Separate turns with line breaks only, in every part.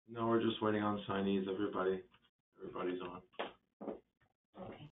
No, we're just waiting on signees. Everybody's on.
Okay.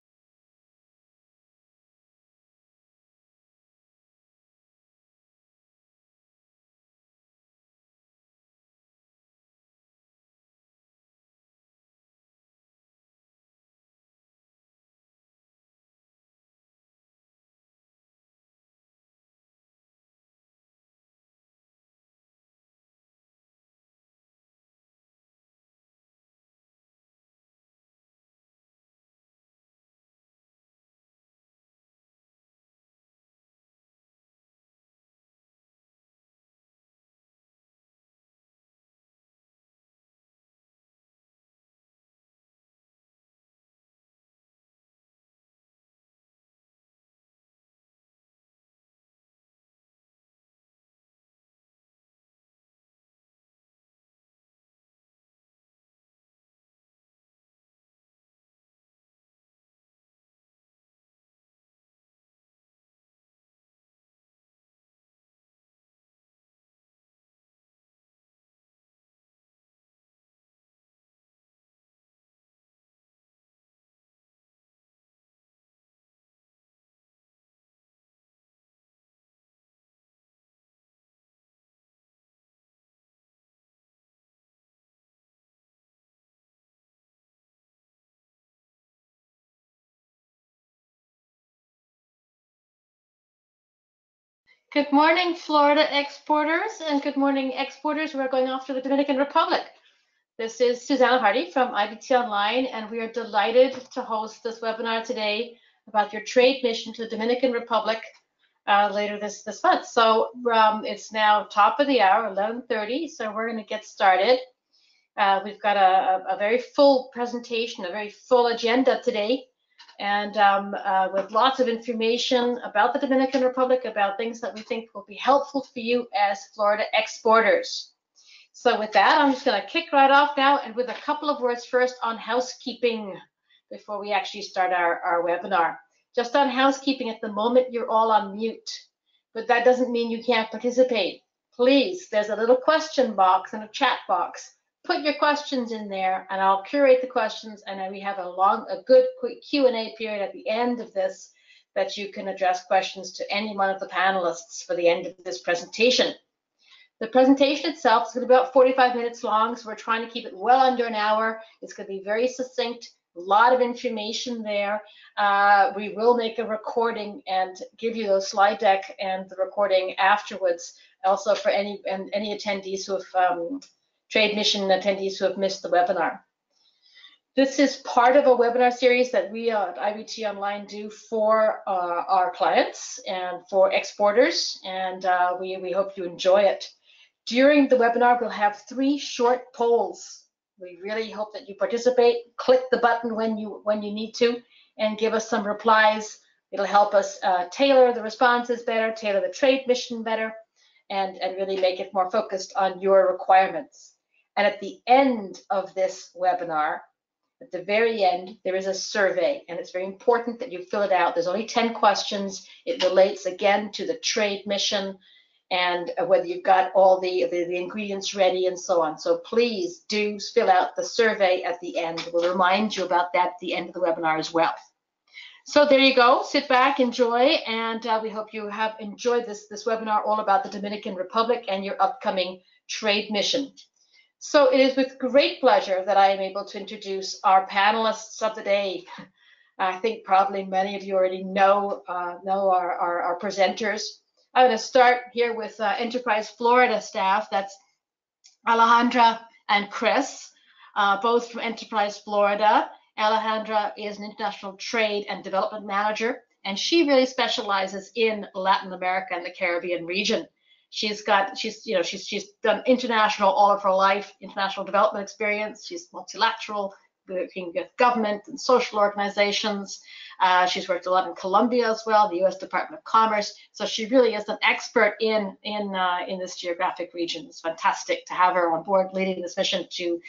Good morning, Florida exporters, and good morning, exporters. We're going off to the Dominican Republic. This is Susanna Hardy from IBT Online, and we are delighted to host this webinar today about your trade mission to the Dominican Republic later this month. So it's now top of the hour, 11:30, so we're going to get started. We've got a very full presentation, a very full agenda today, and with lots of information about the Dominican Republic, about things that we think will be helpful for you as Florida exporters. So with that, I'm just going to kick right off now, and with a couple of words first on housekeeping before we actually start our webinar. Just on housekeeping, at the moment you're all on mute, but that doesn't mean you can't participate. Please, there's a little question box and a chat box. Put your questions in there, and I'll curate the questions, and then we have a good quick Q&A period at the end of this that you can address questions to any one of the panelists for the end of this presentation. The presentation itself is going to be about 45 minutes long, so we're trying to keep it well under an hour. It's going to be very succinct, a lot of information there. We will make a recording and give you the slide deck and the recording afterwards, also for any attendees who have trade mission attendees who have missed the webinar. This is part of a webinar series that we at IBT Online do for our clients and for exporters, and we hope you enjoy it. During the webinar, we'll have 3 short polls. We really hope that you participate. Click the button when you need to, and give us some replies. It'll help us tailor the responses better, tailor the trade mission better, and really make it more focused on your requirements. And at the end of this webinar, at the very end, there is a survey, and it's very important that you fill it out. There's only 10 questions. It relates again to the trade mission and whether you've got all the ingredients ready and so on. So please do fill out the survey at the end. We'll remind you about that at the end of the webinar as well. So there you go. Sit back, enjoy, and we hope you have enjoyed this webinar all about the Dominican Republic and your upcoming trade mission. So it is with great pleasure that I am able to introduce our panelists of the day. I think probably many of you already know our presenters. I'm going to start here with Enterprise Florida staff. That's Alejandra and Chris, both from Enterprise Florida. Alejandra is an international trade and development manager, and she really specializes in Latin America and the Caribbean region. She's done international all of her life, international development experience. She's multilateral, working with government and social organizations. She's worked a lot in Colombia as well, the U.S. Department of Commerce. So she really is an expert in this geographic region. It's fantastic to have her on board leading this mission to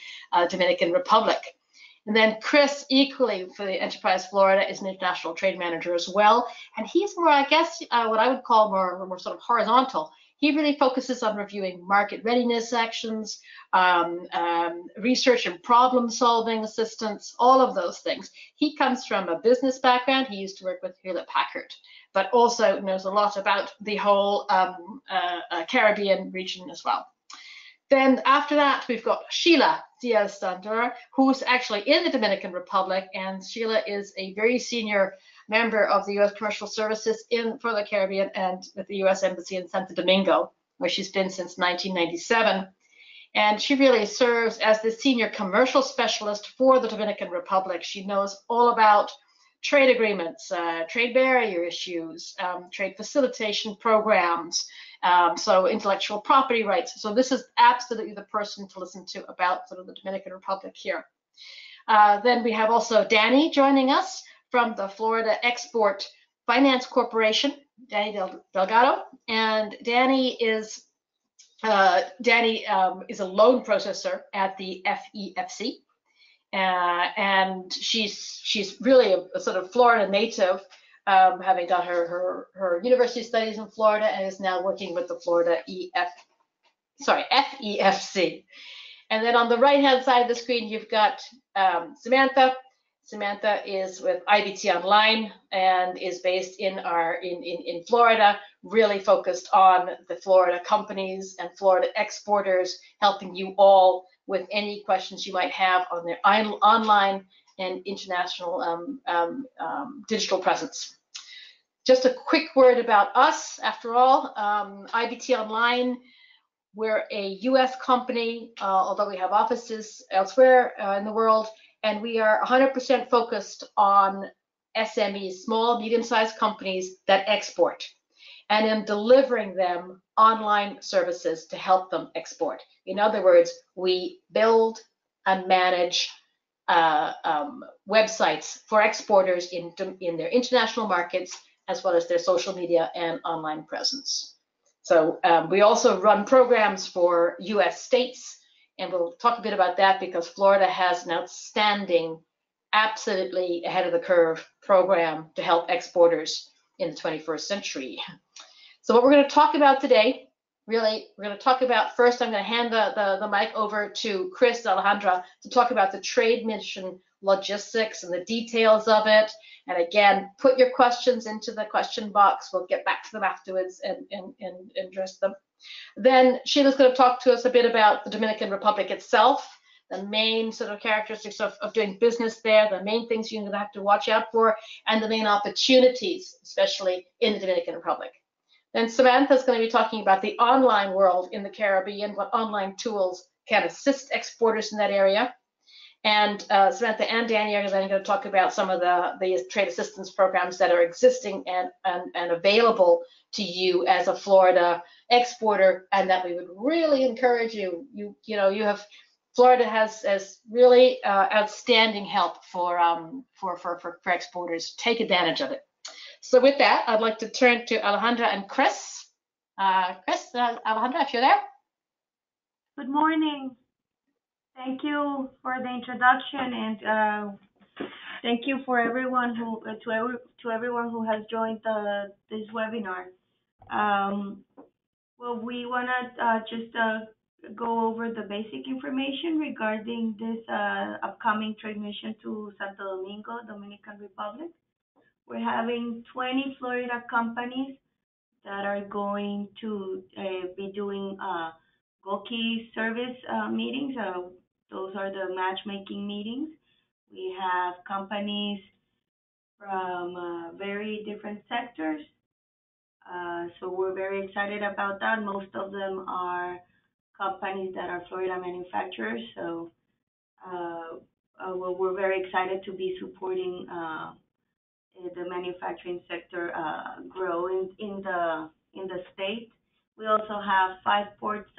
Dominican Republic. And then Chris, equally for the Enterprise Florida, is an international trade manager as well. And he's more, I guess, what I would call more sort of horizontal. He really focuses on reviewing market readiness actions, research and problem solving assistance, all of those things. He comes from a business background. He used to work with Hewlett Packard, but also knows a lot about the whole Caribbean region as well. Then after that, we've got Sheila Diaz-Dandura, who's actually in the Dominican Republic, and Sheila is a very senior member of the U.S. Commercial Services for the Caribbean and with the U.S. Embassy in Santo Domingo, where she's been since 1997. And she really serves as the senior commercial specialist for the Dominican Republic. She knows all about trade agreements, trade barrier issues, trade facilitation programs, so intellectual property rights. So this is absolutely the person to listen to about sort of the Dominican Republic here. Then we have also Danny joining us from the Florida Export Finance Corporation, Danny Delgado, and Danny is a loan processor at the FEFC, and she's really a sort of Florida native, having done her university studies in Florida and is now working with the Florida FEFC. And then on the right-hand side of the screen, you've got Samantha. Samantha is with IBT Online and is based in Florida, really focused on the Florida companies and Florida exporters, helping you all with any questions you might have on their online and international digital presence. Just a quick word about us, after all. IBT Online, we're a US company, although we have offices elsewhere in the world, and we are 100% focused on SMEs, small, medium-sized companies that export, and in delivering them online services to help them export. In other words, we build and manage websites for exporters in their international markets, as well as their social media and online presence. So we also run programs for US states, and we'll talk a bit about that because Florida has an outstanding, absolutely ahead of the curve program to help exporters in the 21st century. So what we're going to talk about today, really, we're going to talk about, first I'm going to hand the mic over to Chris Alejandra to talk about the trade mission logistics and the details of it. And again, put your questions into the question box. We'll get back to them afterwards and address them. Then Sheila's going to talk to us a bit about the Dominican Republic itself, the main sort of characteristics of doing business there, the main things you're going to have to watch out for, and the main opportunities, especially in the Dominican Republic. Then Samantha's going to be talking about the online world in the Caribbean, what online tools can assist exporters in that area. And Samantha and Danny are then going to talk about some of the trade assistance programs that are existing and available to you as a Florida exporter, and that we would really encourage you. Florida has really outstanding help for exporters. Take advantage of it. So with that, I'd like to turn to Alejandra and Chris. Alejandra, if you're there.
Good morning. Thank you for the introduction, and thank you for everyone who has joined this webinar. Well, we want to just go over the basic information regarding this upcoming trade mission to Santo Domingo, Dominican Republic. We're having 20 Florida companies that are going to be doing GOKI service meetings. Those are the matchmaking meetings. We have companies from very different sectors. So we're very excited about that. Most of them are companies that are Florida manufacturers. So we're very excited to be supporting the manufacturing sector grow in the state. We also have 5 ports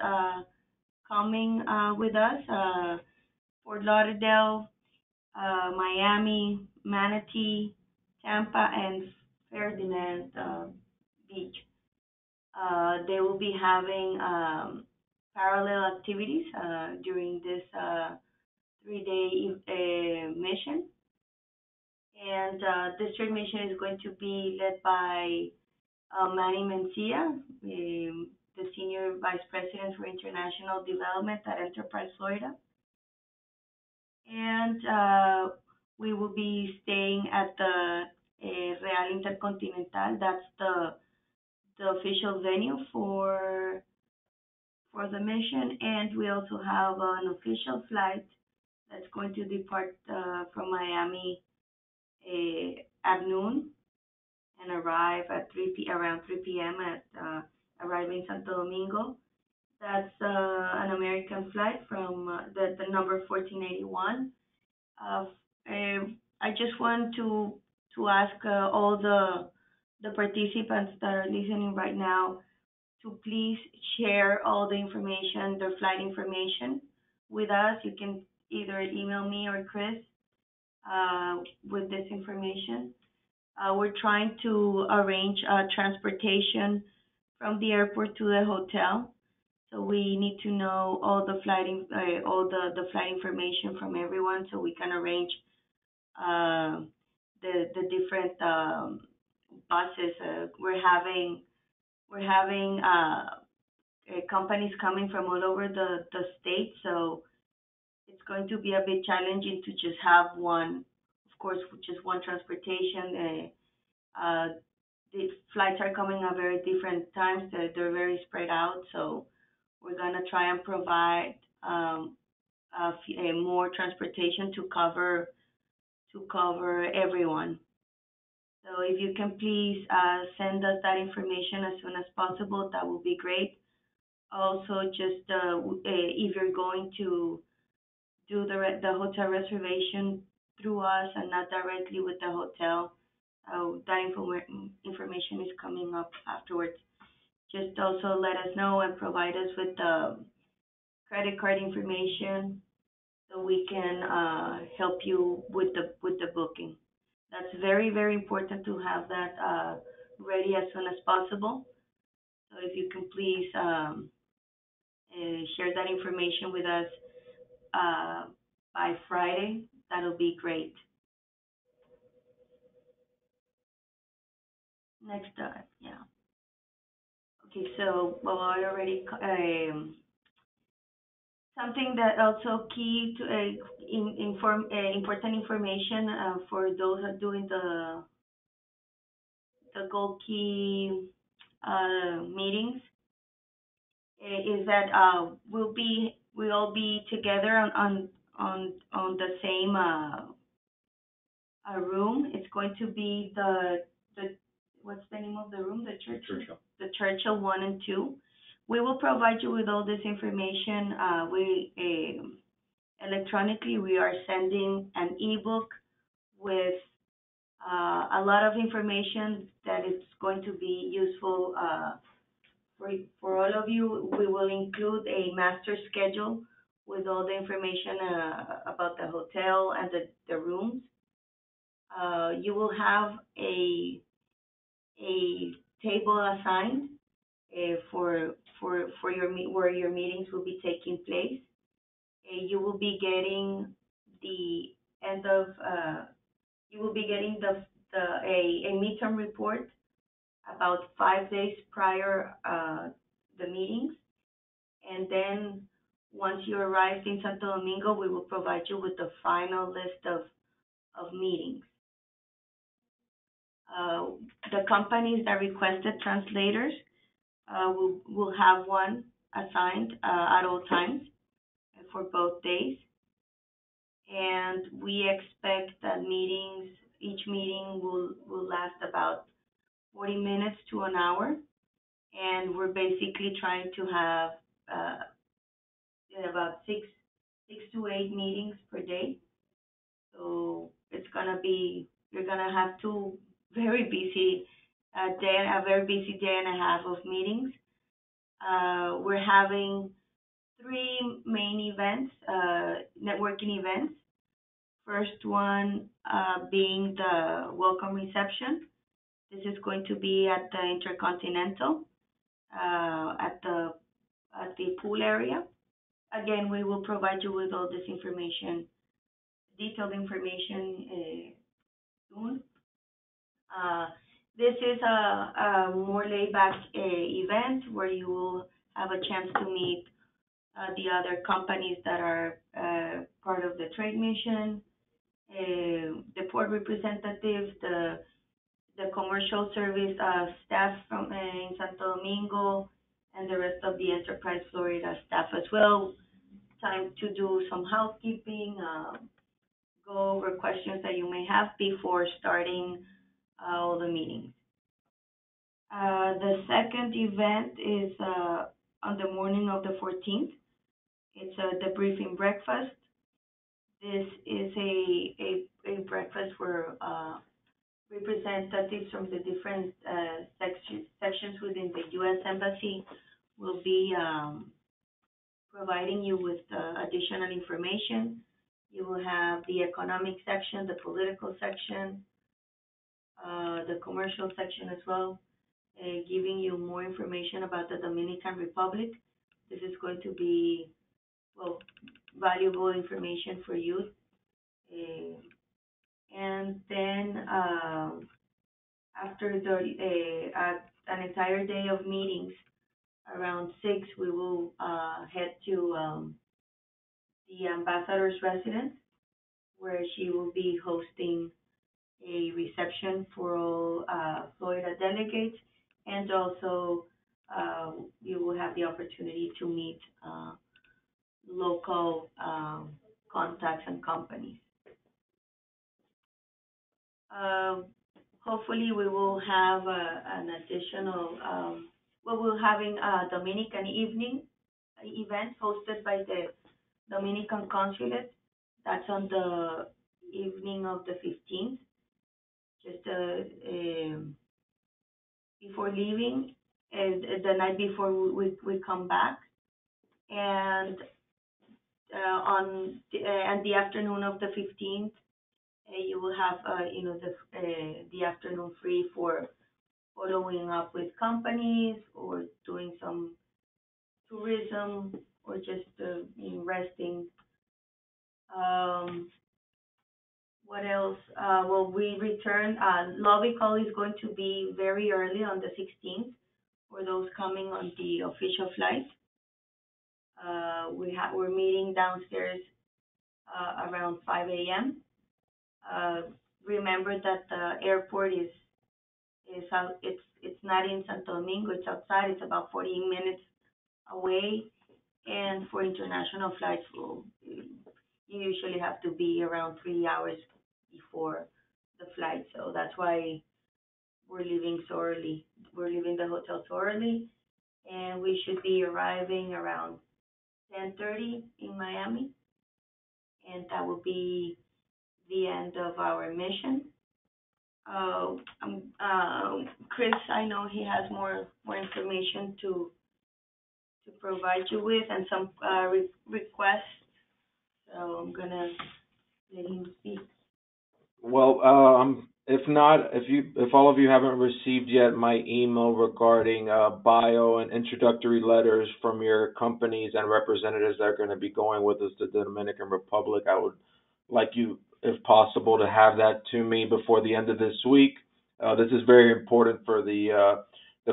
coming with us: Fort Lauderdale, Miami, Manatee, Tampa, and Ferdinand Beach. They will be having parallel activities during this 3-day mission. And this trade mission is going to be led by Manny Mencia. the Senior Vice President for International Development at Enterprise Florida. And we will be staying at the Real Intercontinental. That's the official venue for the mission. And we also have an official flight that's going to depart from Miami at noon and arrive at around 3 p.m. at arriving Santo Domingo. That's an American flight from the number 1481. I just want to ask all the participants that are listening right now to please share all the information, the flight information with us. You can either email me or Chris with this information. We're trying to arrange transportation from the airport to the hotel. So we need to know all the flight information from everyone, so we can arrange the different buses. We're having companies coming from all over the state, so it's going to be a bit challenging to just have one, of course, just one transportation. The flights are coming at very different times. They're very spread out, so we're gonna try and provide more transportation to cover everyone. So if you can please send us that information as soon as possible, that would be great. Also, just if you're going to do the hotel reservation through us and not directly with the hotel, that information is coming up afterwards. Just also let us know and provide us with the credit card information so we can help you with the booking. That's very, very important to have that ready as soon as possible. So if you can please share that information with us by Friday, that'll be great. Next, yeah. Okay, so well, I already something that also key to important information for those who are doing the gold key meetings is that we'll all be together on the same room. It's going to be the what's the name of the room? The Churchill. The Churchill 1 and 2. We will provide you with all this information. Electronically, we are sending an ebook with a lot of information that is going to be useful for all of you. We will include a master schedule with all the information about the hotel and the rooms. You will have a table assigned for where your meetings will be taking place. You will be getting a midterm report about 5 days prior the meetings, and then once you arrive in Santo Domingo, we will provide you with the final list of meetings. The companies that requested translators will have one assigned at all times for both days. And we expect that each meeting will last about 40 minutes to an hour. And we're basically trying to have about six to 8 meetings per day. So you're gonna have a very busy day and a half of meetings. We're having 3 main events, networking events. First one being the welcome reception. This is going to be at the Intercontinental, at the pool area. Again, we will provide you with all this information, detailed information soon. This is a more laid-back event where you will have a chance to meet the other companies that are part of the trade mission, the port representatives, the commercial service staff from in Santo Domingo, and the rest of the Enterprise Florida staff as well. Time to do some housekeeping, go over questions that you may have before starting all the meetings. The second event is on the morning of the 14th. It's a debriefing breakfast. This is a breakfast where representatives from the different sections within the U.S. Embassy will be providing you with additional information. You will have the economic section, the political section, the commercial section as well, giving you more information about the Dominican Republic. This is going to be, well, valuable information for you. And then after an entire day of meetings, around 6, we will head to the ambassador's residence, where she will be hosting a reception for all Florida delegates, and also you will have the opportunity to meet local contacts and companies. Hopefully we will have an additional, we're having a Dominican evening event hosted by the Dominican Consulate. That's on the evening of the 15th, just before leaving, the night before we come back. And on the afternoon of the 15th, you will have the afternoon free for following up with companies or doing some tourism or just resting. What else? Well, we return. Lobby call is going to be very early on the 16th for those coming on the official flight. We're meeting downstairs around 5 a.m. Remember that the airport is out. It's not in Santo Domingo. It's outside. It's about 40 minutes away. And for international flights, you usually have to be around 3 hours before the flight. So that's why we're leaving so early. We're leaving the hotel so early, and we should be arriving around 10:30 in Miami, and that will be the end of our mission. Chris, I know he has more information to provide you with, and some requests. So I'm gonna let him speak.
Well, if not, if all of you haven't received yet my email regarding bio and introductory letters from your companies and representatives that are going to be going with us to the Dominican Republic, I would like you, if possible, to have that to me before the end of this week. This is very important for the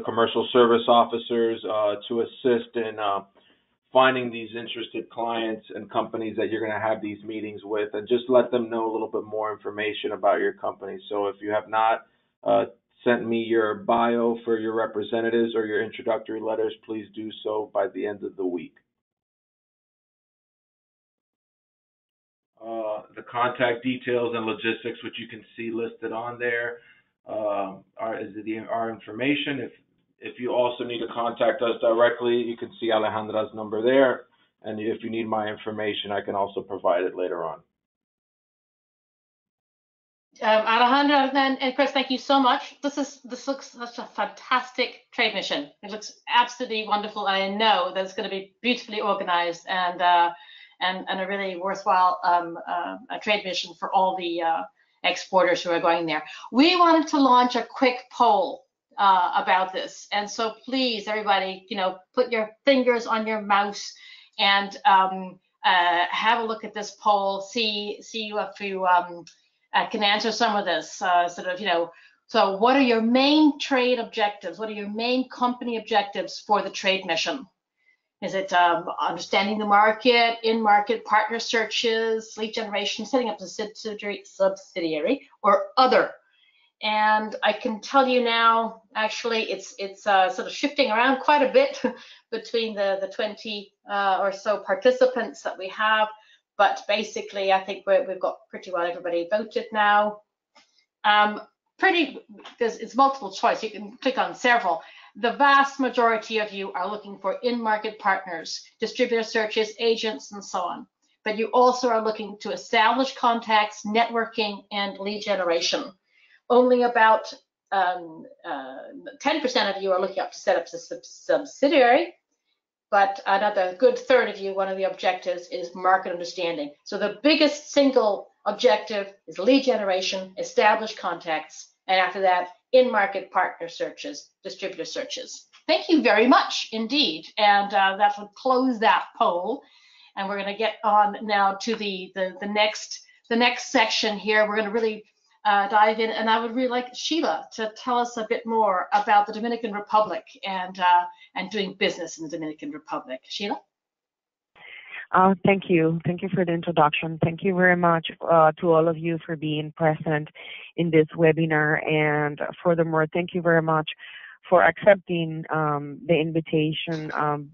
commercial service officers to assist in finding these interested clients and companies that you're going to have these meetings with, and just let them know a little bit more information about your company. So if you have not sent me your bio for your representatives or your introductory letters, please do so by the end of the week. The contact details and logistics, which you can see listed on there, our information. If you also need to contact us directly, you can see Alejandra's number there. And if you need my information, I can also provide it later on.
Alejandra and Chris, thank you so much. This looks such a fantastic trade mission. It looks absolutely wonderful. I know that it's going to be beautifully organized and a really worthwhile a trade mission for all the exporters who are going there. We wanted to launch a quick poll about this, and so please, everybody, put your fingers on your mouse and have a look at this poll. See if you can answer some of this. Sort of, So what are your main trade objectives? What are your main company objectives for the trade mission? Is it understanding the market, in-market partner searches, lead generation, setting up a subsidiary, or other? And I can tell you now, actually, it's sort of shifting around quite a bit between the 20 or so participants that we have. But basically, I think we've got pretty well everybody voted now. Because it's multiple choice, you can click on several. The vast majority of you are looking for in-market partners, distributor searches, agents, and so on. But you also are looking to establish contacts, networking, and lead generation. Only about 10% of you are looking up to set up a subsidiary, but another good third of you, one of the objectives is market understanding. So the biggest single objective is lead generation, establish contacts, and after that, in-market partner searches, distributor searches. Thank you very much indeed. And that would close that poll. And we're going to get on now to the next section here. We're going to really dive in, and I would really like Sheila to tell us a bit more about the Dominican Republic and doing business in the Dominican Republic. Sheila?
Thank you. Thank you for the introduction. Thank you very much to all of you for being present in this webinar. And furthermore, thank you very much for accepting the invitation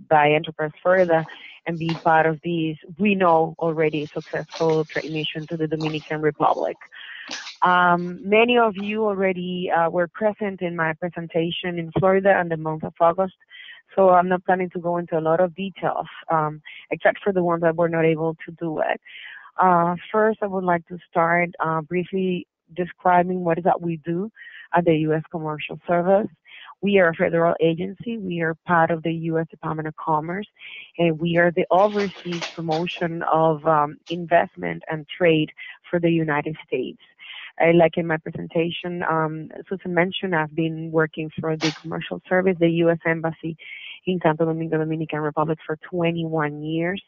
by Enterprise Florida and be part of this, we know already, successful trade mission to the Dominican Republic. Many of you already were present in my presentation in Florida in the month of August, so I'm not planning to go into a lot of details, except for the ones that were not able to do it. First, I would like to start briefly describing what is that we do at the U.S. Commercial Service. We are a federal agency. We are part of the U.S. Department of Commerce, and we are the overseas promotion of investment and trade for the United States. Like in my presentation, Susan mentioned, I've been working for the Commercial Service, the U.S. Embassy in Santo Domingo, Dominican Republic for 21 years.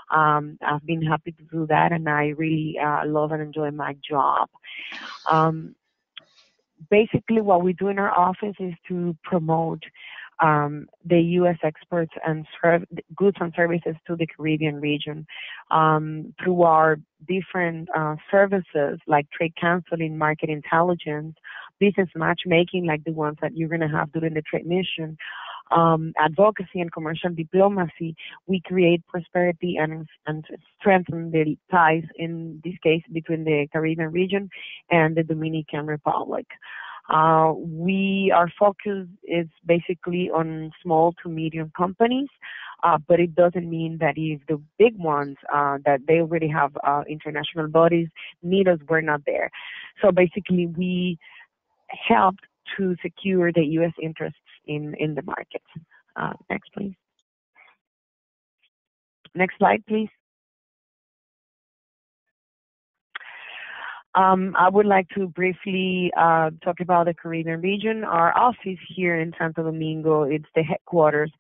I've been happy to do that, and I really love and enjoy my job. Basically, what we do in our office is to promote the U.S. exports and goods and services to the Caribbean region through our different services like trade counseling, market intelligence, business matchmaking like the ones that you're going to have during the trade mission, advocacy and commercial diplomacy. We create prosperity and strengthen the ties, in this case, between the Caribbean region and the Dominican Republic. Our focus is basically on small to medium companies, but it doesn't mean that if the big ones that they already have international bodies need us, we're not there. So basically, we help to secure the U.S. interests in the market. Next, please. Next slide, please. I would like to briefly talk about the Caribbean region. Our office here in Santo Domingo, it's the headquarters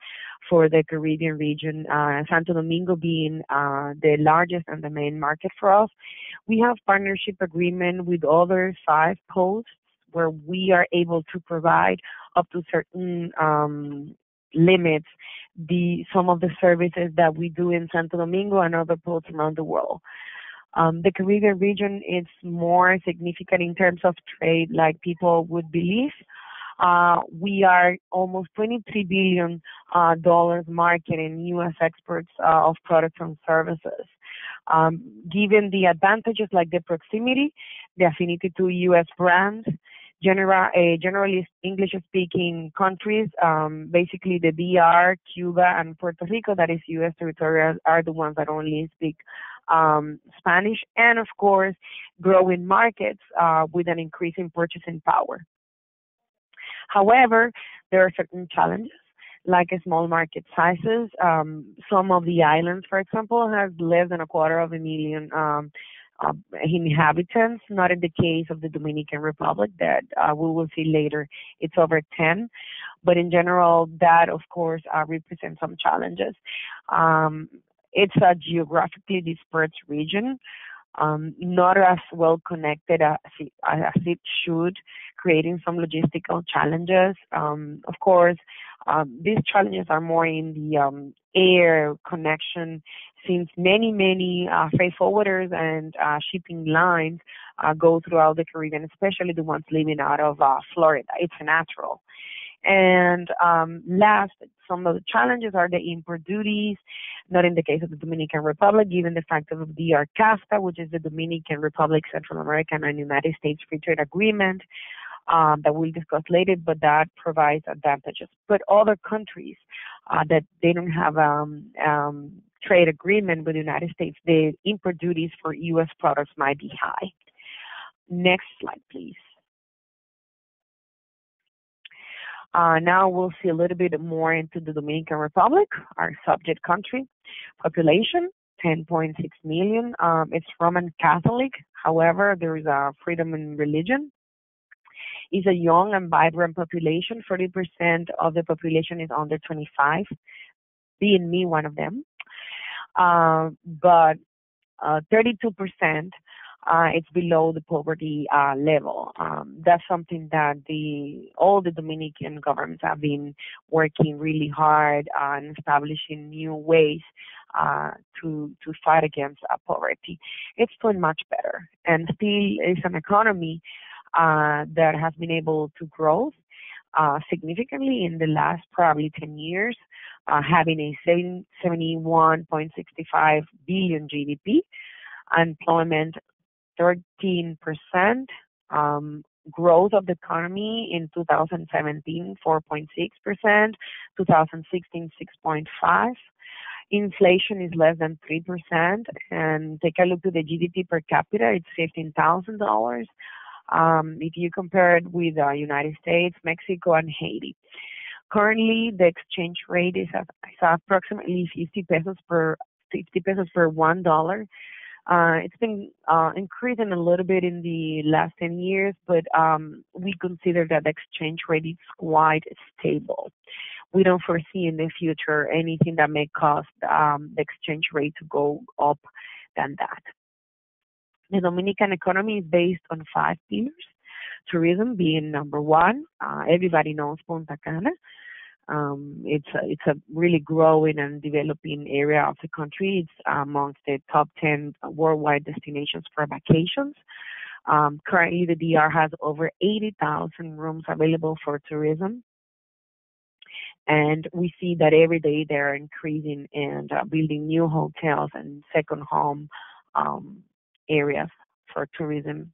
for the Caribbean region, Santo Domingo being the largest and the main market for us. We have partnership agreement with other 5 posts where we are able to provide up to certain limits some of the services that we do in Santo Domingo and other posts around the world. The Caribbean region is more significant in terms of trade, like people would believe. We are almost $23 billion market in U.S. exports of products and services. Given the advantages like the proximity, the affinity to U.S. brands, generally English-speaking countries, basically the DR, Cuba, and Puerto Rico, that is U.S. territorial, are the ones that only speak Spanish, and of course, growing markets with an increase in purchasing power. However, there are certain challenges, like small market sizes. Some of the islands, for example, have less than 250,000 inhabitants, not in the case of the Dominican Republic that we will see later. It's over 10. But in general, that, of course, represents some challenges. It's a geographically dispersed region. not as well connected as it should, creating some logistical challenges. Of course, these challenges are more in the air connection, since many freight forwarders and shipping lines go throughout the Caribbean, especially the ones leaving out of Florida. It's natural. And last, some of the challenges are the import duties, not in the case of the Dominican Republic, given the fact of the CAFTA, which is the Dominican Republic, Central American, and United States Free Trade Agreement that we'll discuss later, but that provides advantages. But other countries that they don't have trade agreement with the United States, the import duties for U.S. products might be high. Next slide, please. Now we'll see a little bit more into the Dominican Republic, our subject country. Population, 10.6 million. It's Roman Catholic. However, there is a freedom in religion. It's a young and vibrant population. 40% of the population is under 25, being me one of them. But 32%, it's below the poverty level. That's something that all the Dominican governments have been working really hard on establishing new ways to fight against poverty. It's doing much better, and still is an economy that has been able to grow significantly in the last probably 10 years, having a 71.65 billion GDP, employment 13%, growth of the economy in 2017, 4.6%, 2016, 6.5%. Inflation is less than 3%, and take a look at the GDP per capita, it's $15,000. If you compare it with the United States, Mexico, and Haiti. Currently, the exchange rate is approximately 50 pesos per $1. It's been increasing a little bit in the last 10 years, but we consider that the exchange rate is quite stable. We don't foresee in the future anything that may cause the exchange rate to go up than that. The Dominican economy is based on 5 pillars, tourism being number one. Everybody knows Punta Cana. It's a really growing and developing area of the country. It's amongst the top 10 worldwide destinations for vacations. Currently, the DR has over 80,000 rooms available for tourism. And we see that every day they're increasing and building new hotels and second home areas for tourism.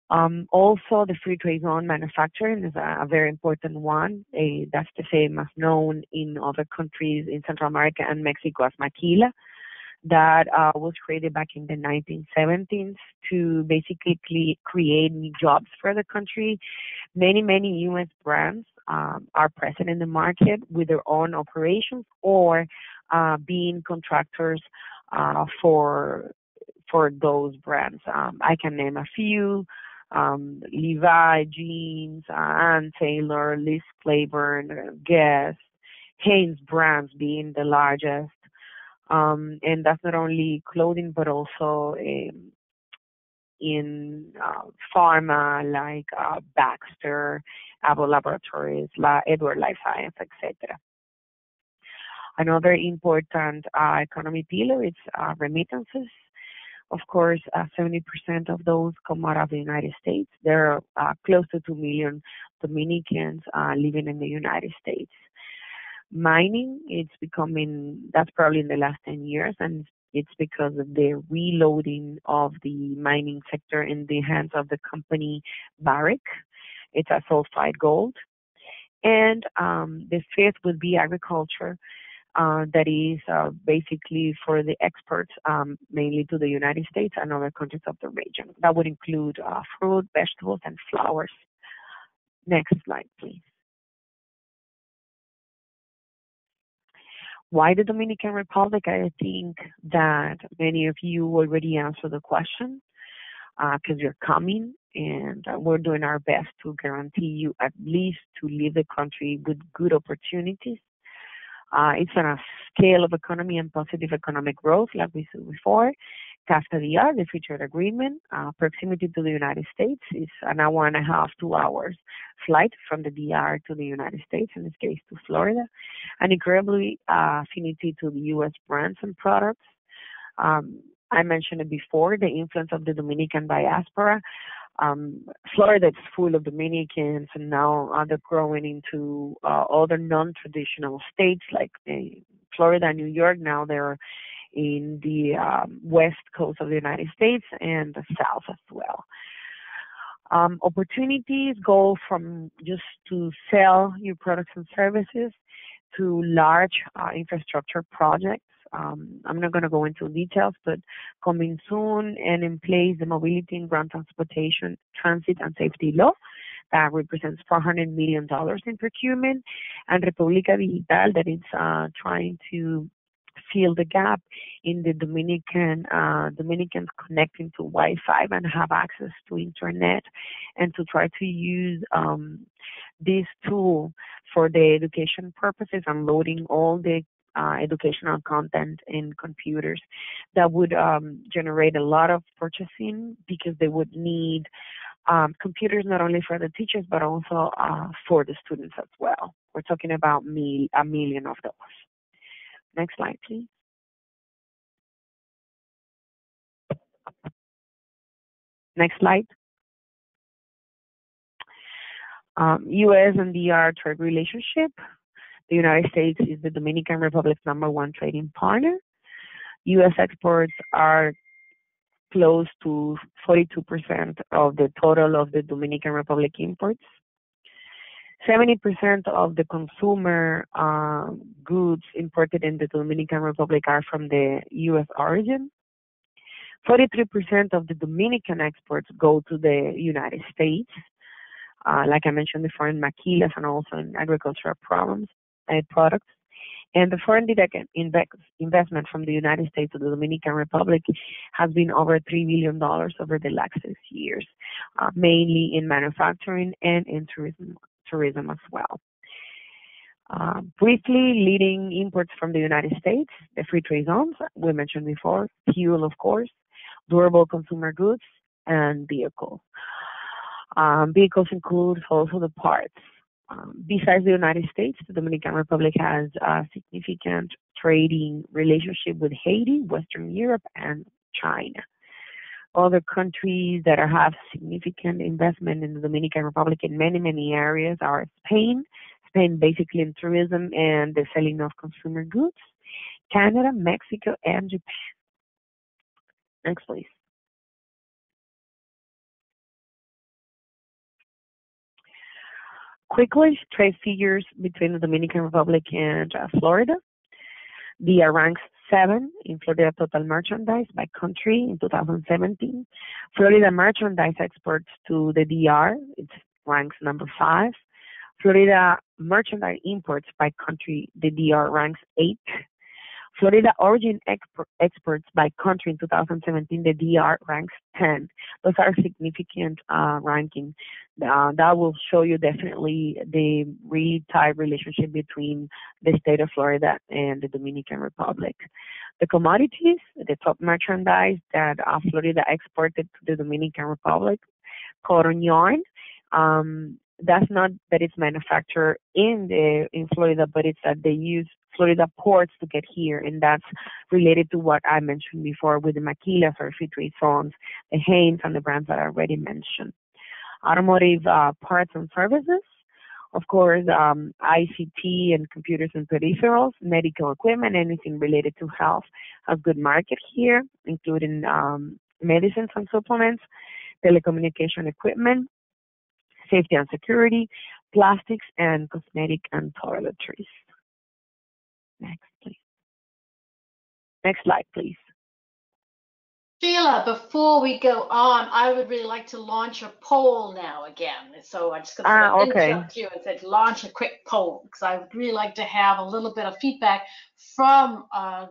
Also, the free trade zone manufacturing is a very important one. That's the same as known in other countries in Central America and Mexico as maquila. That was created back in the 1970s to basically create new jobs for the country. Many U.S. brands are present in the market with their own operations or being contractors for those brands. I can name a few: Levi Jeans, Ann Taylor, Liz Claiborne, Guess, Hanes brands being the largest. And that's not only clothing, but also in pharma, like Baxter, Abbott Laboratories, Edward Life Science, etc. Another important economy pillar is remittances. Of course, 70% of those come out of the United States. There are close to 2 million Dominicans living in the United States. Mining, that's probably in the last 10 years, and it's because of the reloading of the mining sector in the hands of the company Barrick. It's a sulfide gold. And the fifth would be agriculture. That is basically for the exports, mainly to the United States and other countries of the region. That would include fruit, vegetables, and flowers. Next slide, please. Why the Dominican Republic? I think that many of you already answered the question because you're coming, and we're doing our best to guarantee you at least to leave the country with good opportunities. It's on a scale of economy and positive economic growth, like we said before. CAFTA-DR, the free trade agreement. Proximity to the United States is an hour and a half, 2 hours flight from the DR to the United States, in this case to Florida. An incredibly affinity to the U.S. brands and products. I mentioned it before, the influence of the Dominican diaspora. Florida is full of Dominicans, and now they're growing into other non-traditional states like Florida and New York. Now they're in the west coast of the United States and the south as well. Opportunities go from just to sell your products and services to large infrastructure projects. I'm not going to go into details, but coming soon and in place, the Mobility and Ground Transportation, Transit and Safety Law that represents $400 million in procurement, and República Digital that is trying to fill the gap in the Dominicans connecting to Wi-Fi and have access to internet, and to try to use this tool for the education purposes and loading all the educational content in computers that would generate a lot of purchasing, because they would need computers not only for the teachers but also for the students as well. We're talking about a million of those. Next slide, please. Next slide. U.S. and DR trade relationship. The United States is the Dominican Republic's #1 trading partner. U.S. exports are close to 42% of the total of the Dominican Republic imports. 70% of the consumer goods imported in the Dominican Republic are from the U.S. origin. 43% of the Dominican exports go to the United States, like I mentioned before, in maquilas and also in agricultural products. And the foreign direct investment from the United States to the Dominican Republic has been over $3 billion over the last 6 years, mainly in manufacturing and in tourism as well. Briefly, leading imports from the United States, the free trade zones, we mentioned before, fuel, of course, durable consumer goods, and vehicles. Vehicles include also the parts. Besides the United States, the Dominican Republic has a significant trading relationship with Haiti, Western Europe, and China. Other countries that have significant investment in the Dominican Republic in many, many areas are Spain basically in tourism and the selling of consumer goods, Canada, Mexico, and Japan. Next, please. Quickly, trade figures between the Dominican Republic and Florida. DR ranks 7 in Florida total merchandise by country in 2017. Florida merchandise exports to the DR, it ranks number 5. Florida merchandise imports by country, the DR ranks 8. Florida origin exports by country in 2017, the DR ranks 10. Those are significant rankings. That will show you definitely the really tight relationship between the state of Florida and the Dominican Republic. The commodities, the top merchandise that Florida exported to the Dominican Republic, cotton yarn. That's not that it's manufactured in Florida, but it's that they use Florida ports to get here, and that's related to what I mentioned before with the maquilas or free trade zones, the Hanes, and the brands that I already mentioned. Automotive parts and services, of course, ICT and computers and peripherals, medical equipment, anything related to health has good market here, including medicines and supplements, telecommunication equipment, safety and security, plastics, and cosmetic and toiletries. Next, please. Next slide, please.
Sheila, before we go on, I would really like to launch a poll now again. So I'm just going to interrupt you and say launch a quick poll, because I would really like to have a little bit of feedback from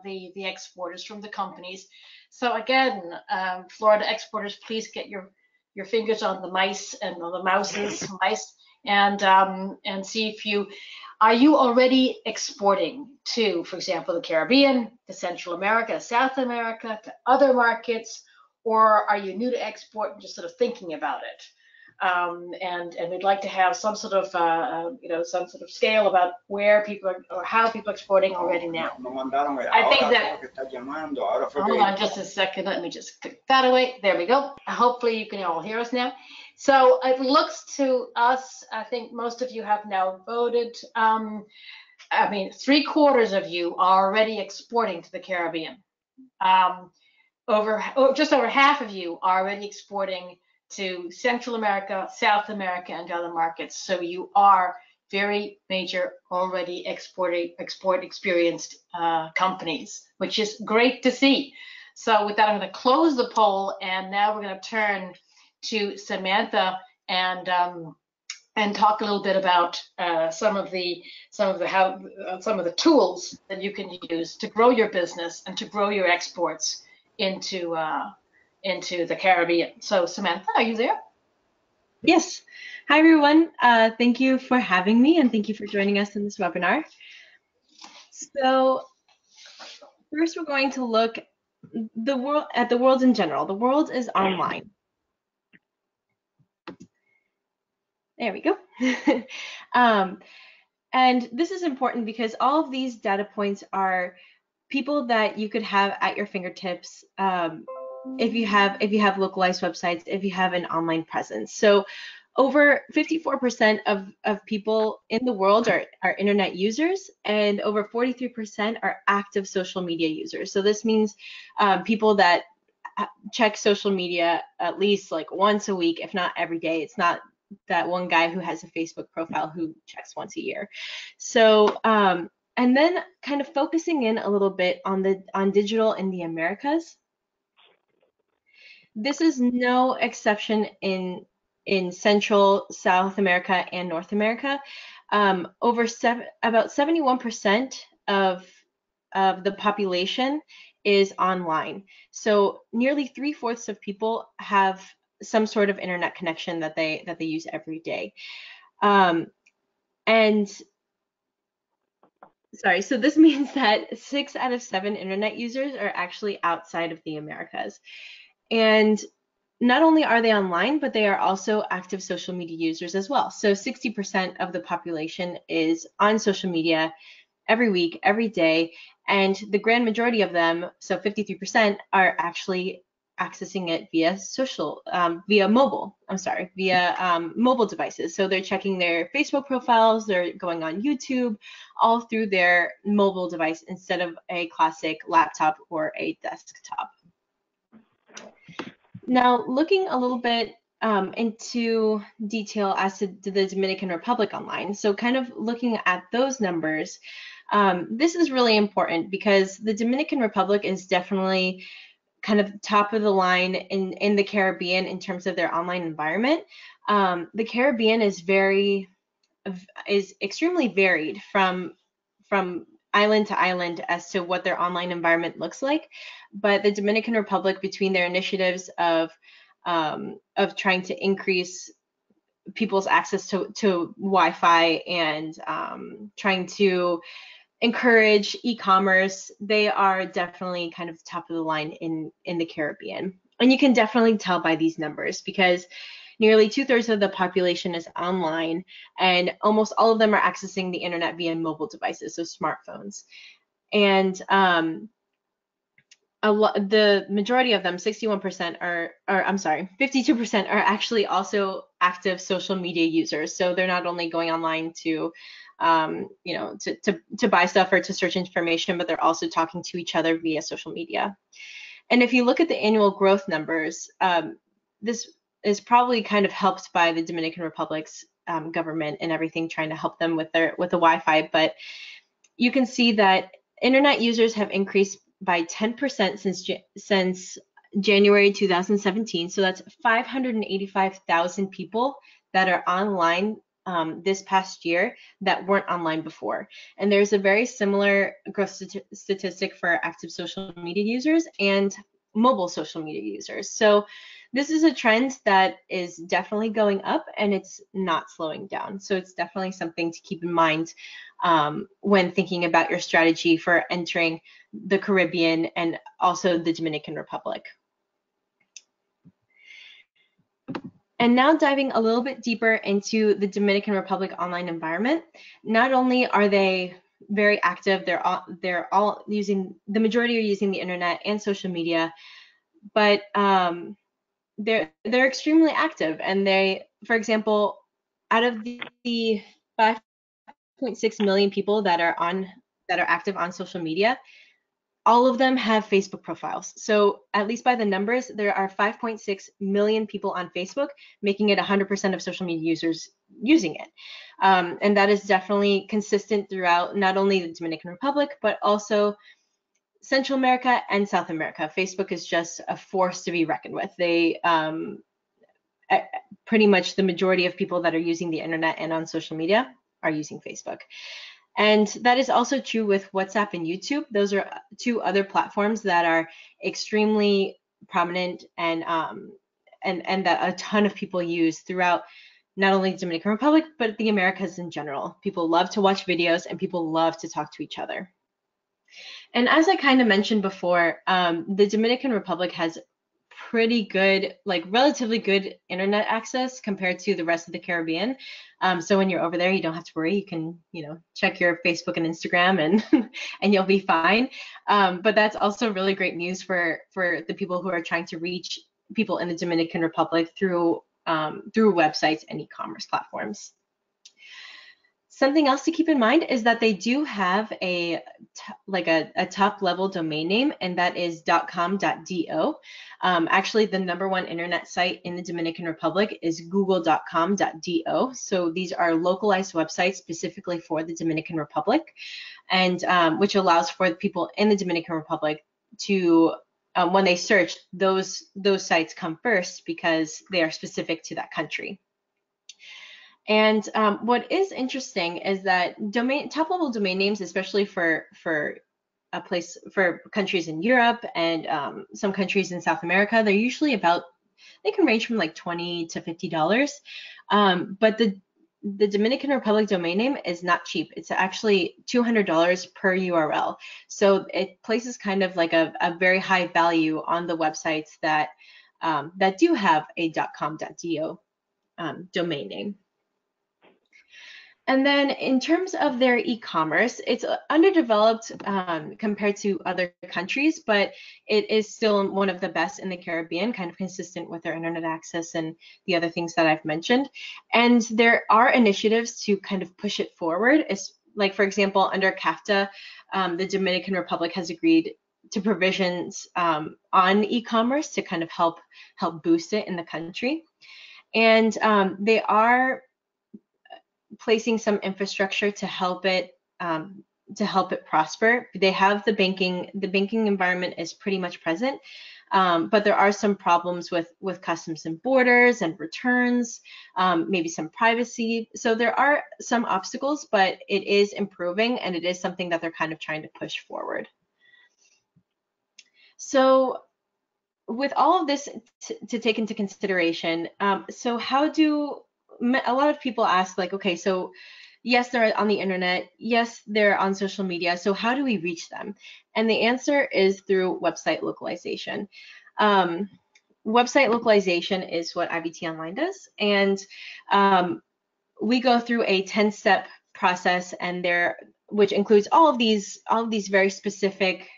the exporters, from the companies. So again, Florida exporters, please get your fingers on the mice and the mouses, mice, and see if you Are you already exporting to, for example, the Caribbean, to Central America, South America, to other markets, or are you new to export and just sort of thinking about it? And we'd like to have some sort of some sort of scale about where people are or how people are exporting already now. I think that. Hold on just a second. Let me just click that away. There we go. Hopefully you can all hear us now. So it looks to us, I think most of you have now voted. I mean, 3/4 of you are already exporting to the Caribbean. Just over half of you are already exporting to Central America, South America, and other markets. So you are very major already export experienced companies, which is great to see. So with that, I'm going to close the poll, and now we're going to turn to Samantha and talk a little bit about some of the tools that you can use to grow your business and to grow your exports into the Caribbean. So Samantha, are you there?
Yes. Hi, everyone. Thank you for having me, and thank you for joining us in this webinar. So first, we're going to look at the world in general. The world is online. There we go. And this is important because all of these data points are people that you could have at your fingertips if you have localized websites, if you have an online presence. So over 54% of people in the world are internet users, and over 43% are active social media users. So this means people that check social media at least like once a week, if not every day. It's not that one guy who has a Facebook profile who checks once a year. So and then kind of focusing in a little bit on digital in the Americas. This is no exception in Central, South America, and North America. About 71% of the population is online. So nearly 3/4 of people have some sort of internet connection that they use every day. And sorry, so this means that 6 out of 7 internet users are actually outside of the Americas. And not only are they online, but they are also active social media users as well. So 60% of the population is on social media every week, every day, and the grand majority of them, so 53%, are actually accessing it via mobile devices. So they're checking their Facebook profiles, they're going on YouTube, all through their mobile device instead of a classic laptop or a desktop. Now, looking a little bit into detail as to the Dominican Republic online, so kind of looking at those numbers, this is really important because the Dominican Republic is definitely kind of top of the line in the Caribbean in terms of their online environment. The Caribbean is extremely varied from island to island as to what their online environment looks like, but the Dominican Republic, between their initiatives of trying to increase people's access to Wi-Fi and trying to encourage e-commerce, they are definitely kind of top of the line in the Caribbean. And you can definitely tell by these numbers because nearly 2/3 of the population is online, and almost all of them are accessing the internet via mobile devices, so smartphones. And the majority of them, 61% I'm sorry, 52% are actually also active social media users. So they're not only going online to buy stuff or to search information, but they're also talking to each other via social media. And if you look at the annual growth numbers, this is probably kind of helped by the Dominican Republic's government and everything, trying to help them with the Wi-Fi. But you can see that internet users have increased by 10% since January 2017. So that's 585,000 people that are online this past year that weren't online before. And there's a very similar growth statistic for active social media users and mobile social media users. So this is a trend that is definitely going up, and it's not slowing down. So it's definitely something to keep in mind when thinking about your strategy for entering the Caribbean and also the Dominican Republic. And now diving a little bit deeper into the Dominican Republic online environment, not only are they very active, they're all using, the majority are using the internet and social media, but they're extremely active. And they, for example, out of the 5.6 million people that are active on social media, all of them have Facebook profiles. So at least by the numbers, there are 5.6 million people on Facebook, making it 100% of social media users using it. And that is definitely consistent throughout not only the Dominican Republic, but also Central America and South America. Facebook is just a force to be reckoned with. They pretty much the majority of people that are using the internet and on social media are using Facebook. And that is also true with WhatsApp and YouTube. Those are two other platforms that are extremely prominent and that a ton of people use throughout not only the Dominican Republic, but the Americas in general. People love to watch videos and people love to talk to each other. And as I kind of mentioned before, the Dominican Republic has pretty good, like relatively good internet access compared to the rest of the Caribbean. So when you're over there, you don't have to worry. You can, check your Facebook and Instagram and and you'll be fine. But that's also really great news for the people who are trying to reach people in the Dominican Republic through websites and e-commerce platforms. Something else to keep in mind is that they do have a top level domain name, and that is .com.do. Actually, the #1 internet site in the Dominican Republic is google.com.do. So these are localized websites specifically for the Dominican Republic, and which allows for the people in the Dominican Republic to, when they search, those sites come first because they are specific to that country. And what is interesting is that top-level domain names, especially for countries in Europe and some countries in South America, they're usually they can range from like $20 to $50. But the Dominican Republic domain name is not cheap. It's actually $200 per URL. So it places kind of like a very high value on the websites that do have a .com.do domain name. And then in terms of their e-commerce, it's underdeveloped compared to other countries, but it is still one of the best in the Caribbean, kind of consistent with their internet access and the other things that I've mentioned. And there are initiatives to kind of push it forward. Like, for example, under CAFTA, the Dominican Republic has agreed to provisions on e-commerce to kind of help boost it in the country. And they are placing some infrastructure to help it prosper. They have the banking environment is pretty much present, but there are some problems with customs and borders and returns, maybe some privacy. So there are some obstacles, but it is improving, and it is something that they're kind of trying to push forward. So with all of this to take into consideration, so how do a lot of people ask, like, okay, so yes, they're on the internet, yes, they're on social media, so how do we reach them? And the answer is through website localization. Website localization is what IBT Online does, and we go through a 10-step process, and which includes all of these very specific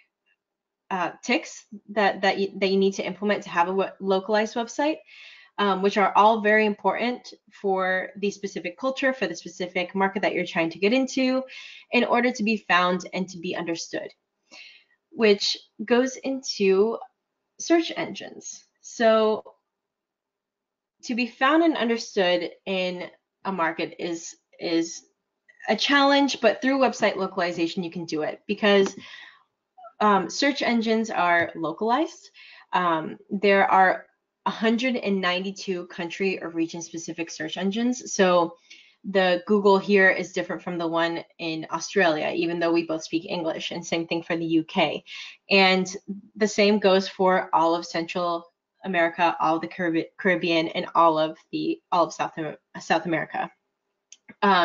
ticks that you need to implement to have a localized website. Which are all very important for the specific culture, for the specific market that you're trying to get into, in order to be found and to be understood, which goes into search engines. So to be found and understood in a market is a challenge, but through website localization, you can do it, because search engines are localized. There are 192 country or region specific search engines. So the Google here is different from the one in Australia, even though we both speak English, and same thing for the UK. And the same goes for all of Central America, all of the Caribbean, and all of South America.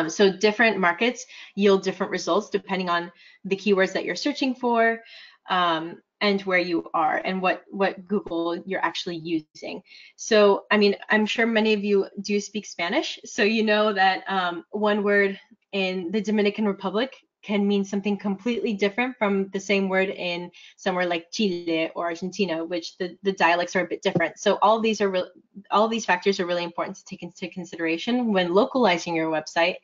So different markets yield different results depending on the keywords that you're searching for, and where you are and what Google you're actually using. So, I mean, I'm sure many of you do speak Spanish, so you know that one word in the Dominican Republic can mean something completely different from the same word in somewhere like Chile or Argentina, which the dialects are a bit different. So all these factors are really important to take into consideration when localizing your website.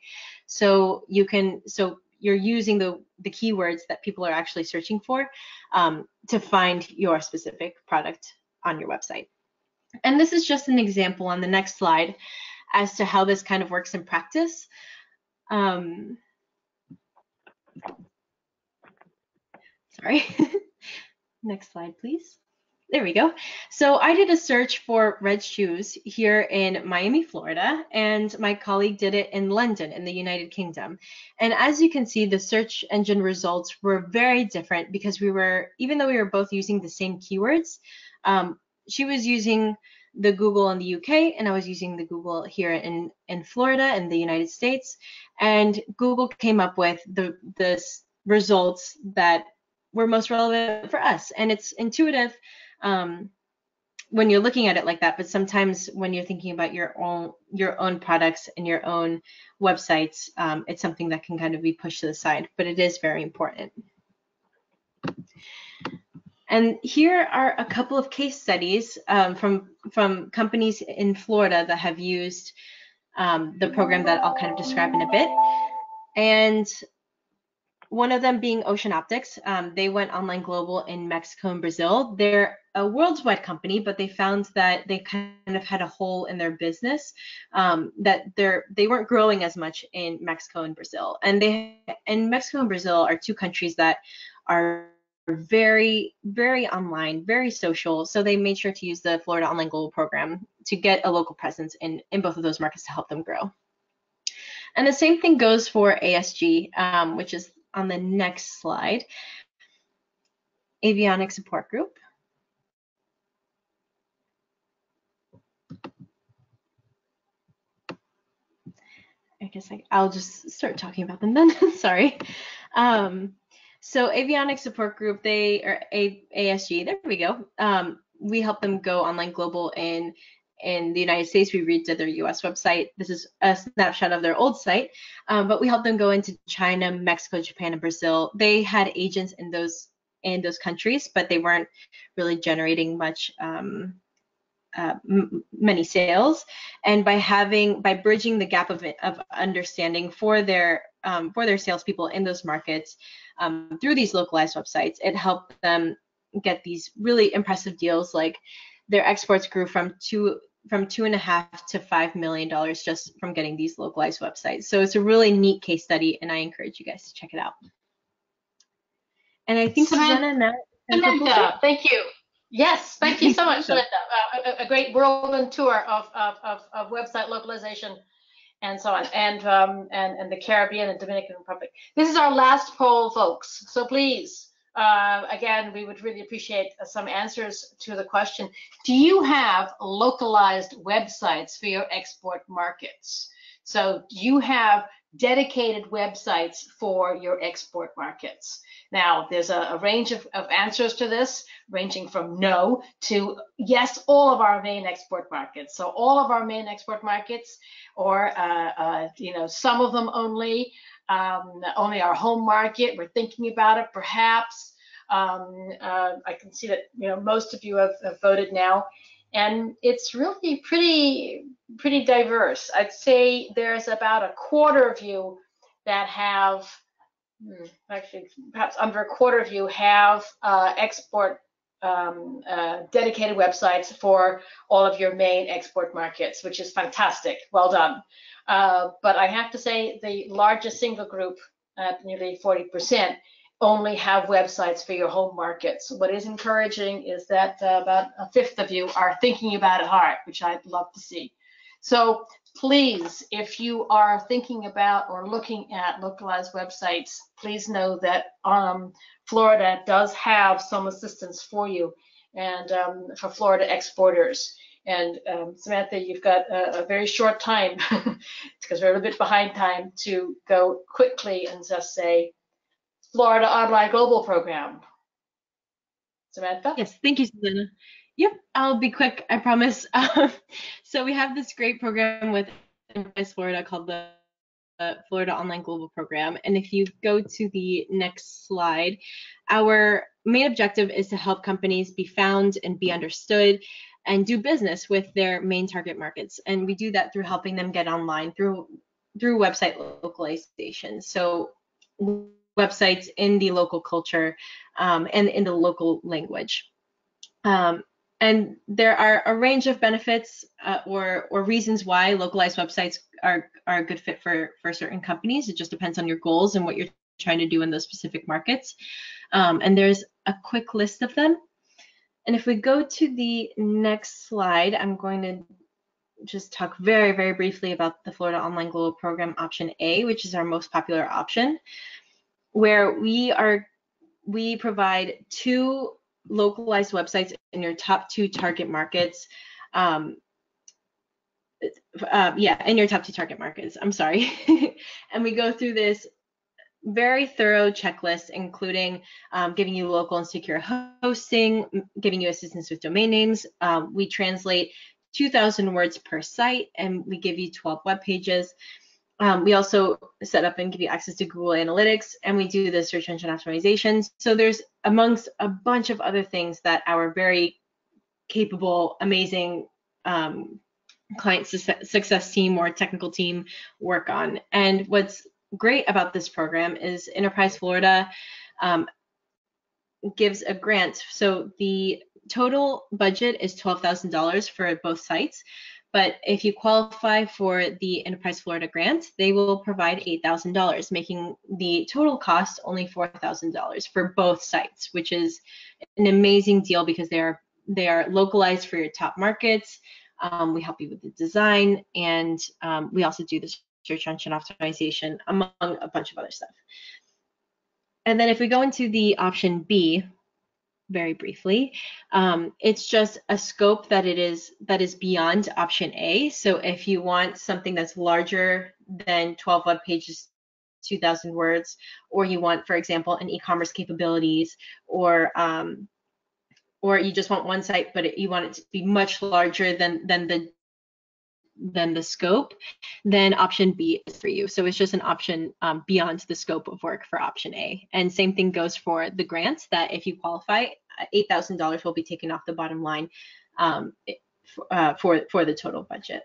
So you're using the keywords that people are actually searching for to find your specific product on your website. And this is just an example on the next slide as to how this kind of works in practice. Sorry. Next slide, please. There we go. So I did a search for red shoes here in Miami, Florida, and my colleague did it in London in the United Kingdom. And as you can see, the search engine results were very different because even though we were both using the same keywords, she was using the Google in the UK and I was using the Google here in Florida in the United States. And Google came up with the results that were most relevant for us. And it's intuitive when you're looking at it like that, but sometimes when you're thinking about your own products and your own websites, it's something that can kind of be pushed to the side, but it is very important. And here are a couple of case studies from companies in Florida that have used the program that I'll kind of describe in a bit. And one of them being Ocean Optics. They went online global in Mexico and Brazil. They're a worldwide company, but they found that they kind of had a hole in their business, that they weren't growing as much in Mexico and Brazil. And Mexico and Brazil are two countries that are very, very online, very social. So they made sure to use the Florida Online Global program to get a local presence in both of those markets to help them grow. And the same thing goes for ASG, which is on the next slide, Avionics Support Group. I guess I'll just start talking about them then. Sorry. So Avionics Support Group, they are ASG. There we go. We help them go online global in the United States. We redid their US website. This is a snapshot of their old site, but we helped them go into China, Mexico, Japan, and Brazil. They had agents in those countries, but they weren't really generating much many sales. And by bridging the gap of understanding for their salespeople in those markets through these localized websites, it helped them get these really impressive deals. Like their exports grew from $2.5 to $5 million just from getting these localized websites. So it's a really neat case study, and I encourage you guys to check it out. And I think Samantha,
thank you. Yes, thank you so much, Samantha. A great whirlwind tour of website localization and so on, and the Caribbean and Dominican Republic. This is our last poll, folks. So please, again, we would really appreciate some answers to the question. Do you have localized websites for your export markets? So do you have dedicated websites for your export markets? Now, there's a range of answers to this, ranging from no to yes, all of our main export markets. So all of our main export markets, or some of them only our home market. We're thinking about it, perhaps. I can see that most of you have voted now, and it's really pretty diverse. I'd say there's about a quarter of you that have. Actually, perhaps under a quarter of you have export dedicated websites for all of your main export markets, which is fantastic. Well done. But I have to say the largest single group, nearly 40%, only have websites for your home markets. What is encouraging is that about a fifth of you are thinking about it hard, which I'd love to see. So please, if you are thinking about or looking at localized websites, please know that Florida does have some assistance for you. and for Florida exporters. And Samantha, you've got a very short time because we're a little bit behind time to go quickly and just say Florida Online Global Program. Samantha?
Yes, thank you, Susanna. Yep, I'll be quick, I promise. So we have this great program with Enterprise Florida called the Florida Online Global Program. And if you go to the next slide, our main objective is to help companies be found and be understood and do business with their main target markets. And we do that through helping them get online through website localization. So websites in the local culture and in the local language. And there are a range of benefits or reasons why localized websites are a good fit for certain companies. It just depends on your goals and what you're trying to do in those specific markets. And there's a quick list of them. And if we go to the next slide, I'm going to just talk very, very briefly about the Florida Online Global Program option A, which is our most popular option, where we provide 2 localized websites in your top 2 target markets. In your top 2 target markets, I'm sorry. And we go through this very thorough checklist, including giving you local and secure hosting, giving you assistance with domain names. We translate 2,000 words per site, and we give you 12 web pages. We also set up and give you access to Google Analytics, and we do the search engine optimization. So there's amongst a bunch of other things that our very capable, amazing client success team or technical team work on. And what's great about this program is Enterprise Florida gives a grant. So the total budget is $12,000 for both sites. But if you qualify for the Enterprise Florida grant, they will provide $8,000, making the total cost only $4,000 for both sites, which is an amazing deal because they are localized for your top markets. We help you with the design, and we also do the search engine optimization, among a bunch of other stuff. And then if we go into the option B, very briefly, it's just a scope that is beyond option A. So if you want something that's larger than 12 web pages, 2,000 words, or you want, for example, an e-commerce capabilities, or you just want one site, but you want it to be much larger than the scope, then option B is for you. So it's just an option beyond the scope of work for option A. And same thing goes for the grant, that if you qualify, $8,000 will be taken off the bottom line for the total budget.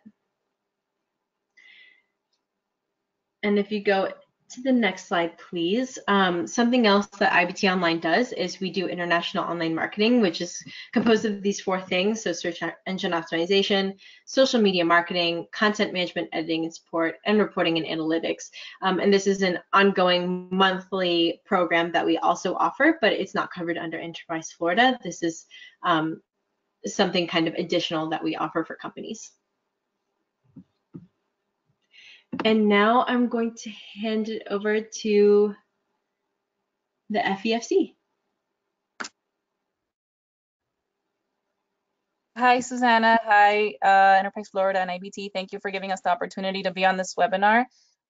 And if you go to the next slide, please. Something else that IBT Online does is we do international online marketing, which is composed of these 4 things. So search engine optimization, social media marketing, content management, editing and support, and reporting and analytics. And this is an ongoing monthly program that we also offer, but it's not covered under Enterprise Florida. This is something kind of additional that we offer for companies. And now I'm going to hand it over to the FEFC.
Hi, Susanna. Hi, Enterprise Florida and IBT. Thank you for giving us the opportunity to be on this webinar.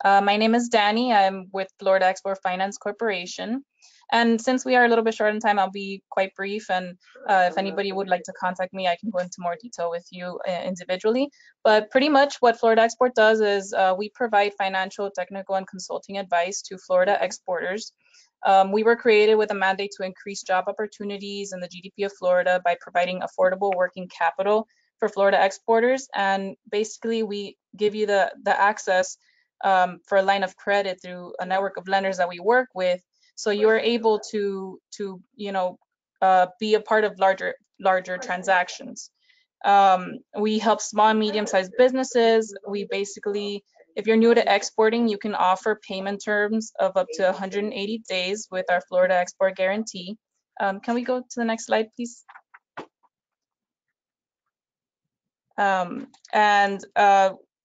My name is Danny. I'm with Florida Export Finance Corporation. And since we are a little bit short in time, I'll be quite brief. And if anybody would like to contact me, I can go into more detail with you individually. But pretty much what Florida Export does is we provide financial, technical, and consulting advice to Florida exporters. We were created with a mandate to increase job opportunities in the GDP of Florida by providing affordable working capital for Florida exporters. And basically, we give you the access for a line of credit through a network of lenders that we work with. So you're able to be a part of larger transactions. We help small and medium-sized businesses. We basically, if you're new to exporting, you can offer payment terms of up to 180 days with our Florida Export Guarantee. Can we go to the next slide, please?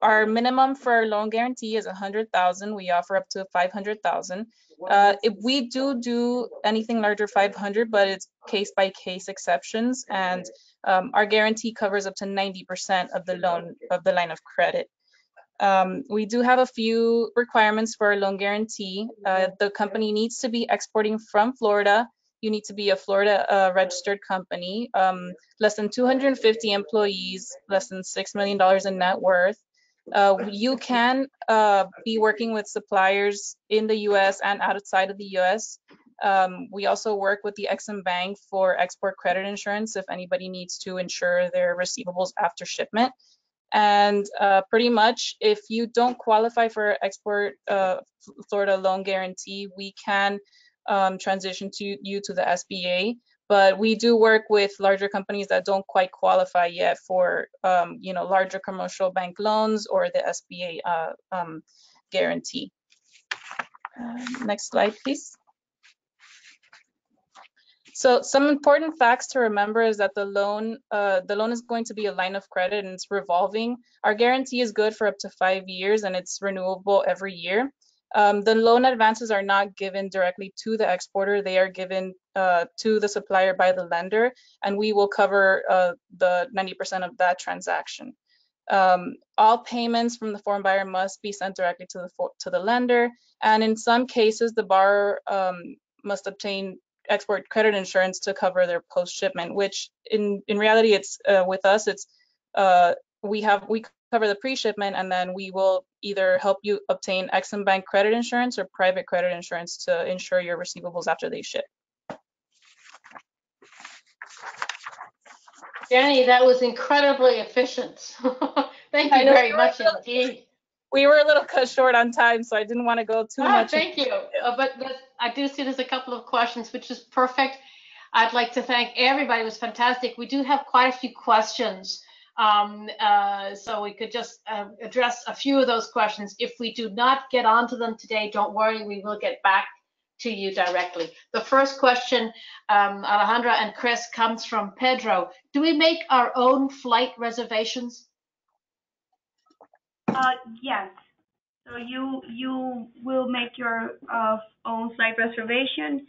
Our minimum for our loan guarantee is 100,000. We offer up to 500,000. If we do anything larger 500, but it's case by case exceptions, and our guarantee covers up to 90% of the line of credit. We do have a few requirements for a loan guarantee. The company needs to be exporting from Florida. You need to be a Florida registered company, less than 250 employees, less than $6 million in net worth. You can be working with suppliers in the US and outside of the US. We also work with the Exim Bank for export credit insurance if anybody needs to insure their receivables after shipment. And pretty much, if you don't qualify for export Florida loan guarantee, we can transition you to the SBA. But we do work with larger companies that don't quite qualify yet for larger commercial bank loans or the SBA guarantee. Next slide, please. So some important facts to remember is that the loan is going to be a line of credit and it's revolving. Our guarantee is good for up to 5 years and it's renewable every year. The loan advances are not given directly to the exporter. They are given to the supplier by the lender, and we will cover the 90% of that transaction. All payments from the foreign buyer must be sent directly to the lender, and in some cases, the borrower must obtain export credit insurance to cover their post-shipment, which in reality, it's with us, it's we cover the pre-shipment, and then we will either help you obtain Exim Bank credit insurance or private credit insurance to insure your receivables after they ship.
Danny, that was incredibly efficient. Thank you very much indeed.
We were a little cut short on time, so I didn't want to go too much.
Thank you. But I do see there's a couple of questions, which is perfect. I'd like to thank everybody. It was fantastic. We do have quite a few questions. So we could just address a few of those questions. If we do not get onto them today, don't worry, we will get back to you directly. The first question, Alejandra and Chris, comes from Pedro. Do we make our own flight reservations?
Yes. So you will make your own flight reservation.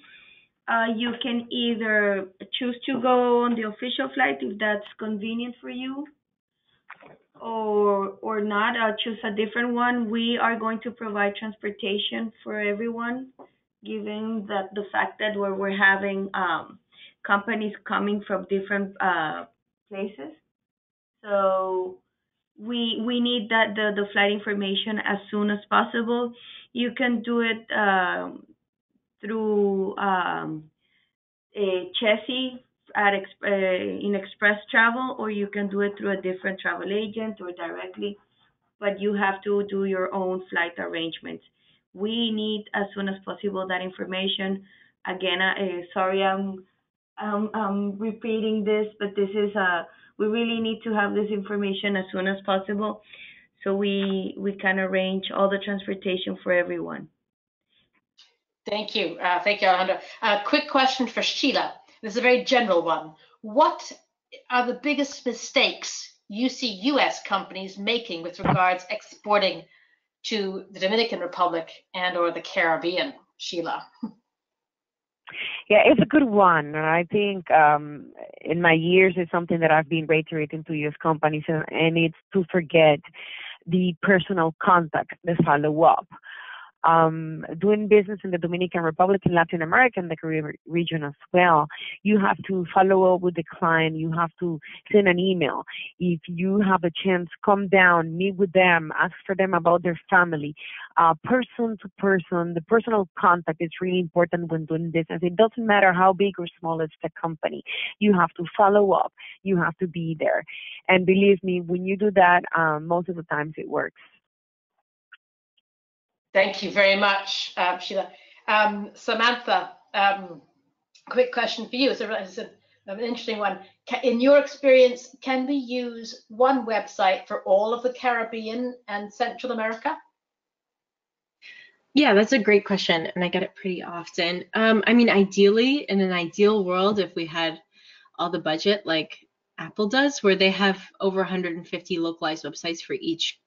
You can either choose to go on the official flight if that's convenient for you, or not. Choose a different one. We are going to provide transportation for everyone, given that the fact that we're having companies coming from different places. So we need the flight information as soon as possible. You can do it through Chessie in Express Travel, or you can do it through a different travel agent or directly, but you have to do your own flight arrangements. We need as soon as possible that information. Again, sorry I'm repeating this, but this is we really need to have this information as soon as possible so we can arrange all the transportation for everyone.
Thank you. Thank you, Alejandra. Quick question for Sheila. This is a very general one. What are the biggest mistakes you see U.S. companies making with regards exporting to the Dominican Republic and or the Caribbean, Sheila?
Yeah, it's a good one. And I think in my years, it's something that I've been reiterating to U.S. companies, and it's to forget the personal contact, the follow-up. Doing business in the Dominican Republic, in Latin America, and the Caribbean region as well, you have to follow up with the client. You have to send an email. If you have a chance, come down, meet with them, ask for them about their family. Person to person, the personal contact is really important when doing business. It doesn't matter how big or small it's the company. You have to follow up. You have to be there. And believe me, when you do that, most of the times it works.
Thank you very much, Sheila. Samantha, quick question for you. It's an interesting one. In your experience, can we use one website for all of the Caribbean and Central America?
Yeah, that's a great question, and I get it pretty often. I mean, ideally, in an ideal world, if we had all the budget like Apple does, where they have over 150 localized websites for each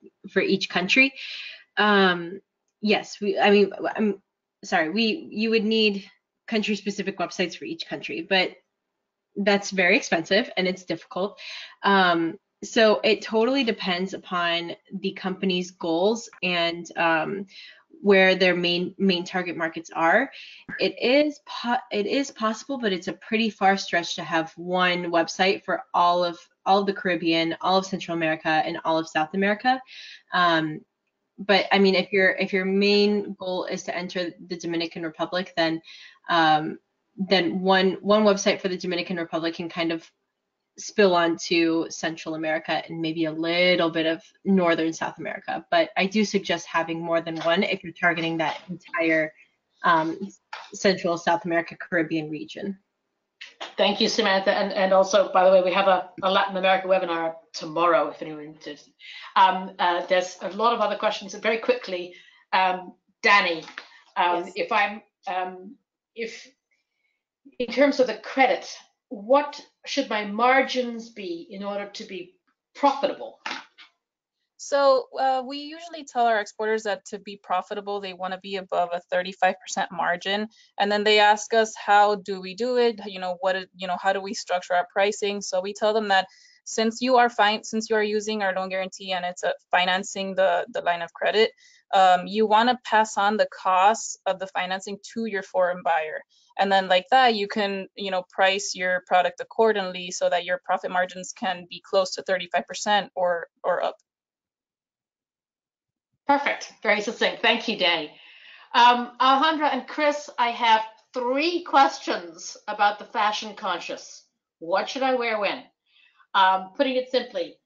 country. Yes, you would need country-specific websites for each country, but that's very expensive and it's difficult. So it totally depends upon the company's goals and where their main target markets are. It is possible, but it's a pretty far stretch to have one website for all of the Caribbean, all of Central America, and all of South America. But I mean, if your main goal is to enter the Dominican Republic, then one website for the Dominican Republic can kind of spill onto Central America and maybe a little bit of Northern South America. But I do suggest having more than one if you're targeting that entire Central South America Caribbean region.
Thank you, Samantha. And also, by the way, we have a Latin America webinar tomorrow, if anyone is. There's a lot of other questions. Very quickly, Danny,
Yes.
if in terms of the credit, what should my margins be in order to be profitable?
So we usually tell our exporters that to be profitable, they want to be above a 35% margin. And then they ask us, how do we do it? How do we structure our pricing? So we tell them that since you are using our loan guarantee and it's financing the line of credit, you want to pass on the costs of the financing to your foreign buyer. And then like that, you can, price your product accordingly so that your profit margins can be close to 35% or up.
Perfect. Very succinct. Thank you, Danny. Alejandra and Chris, I have 3 questions about the fashion conscious. What should I wear when? Putting it simply,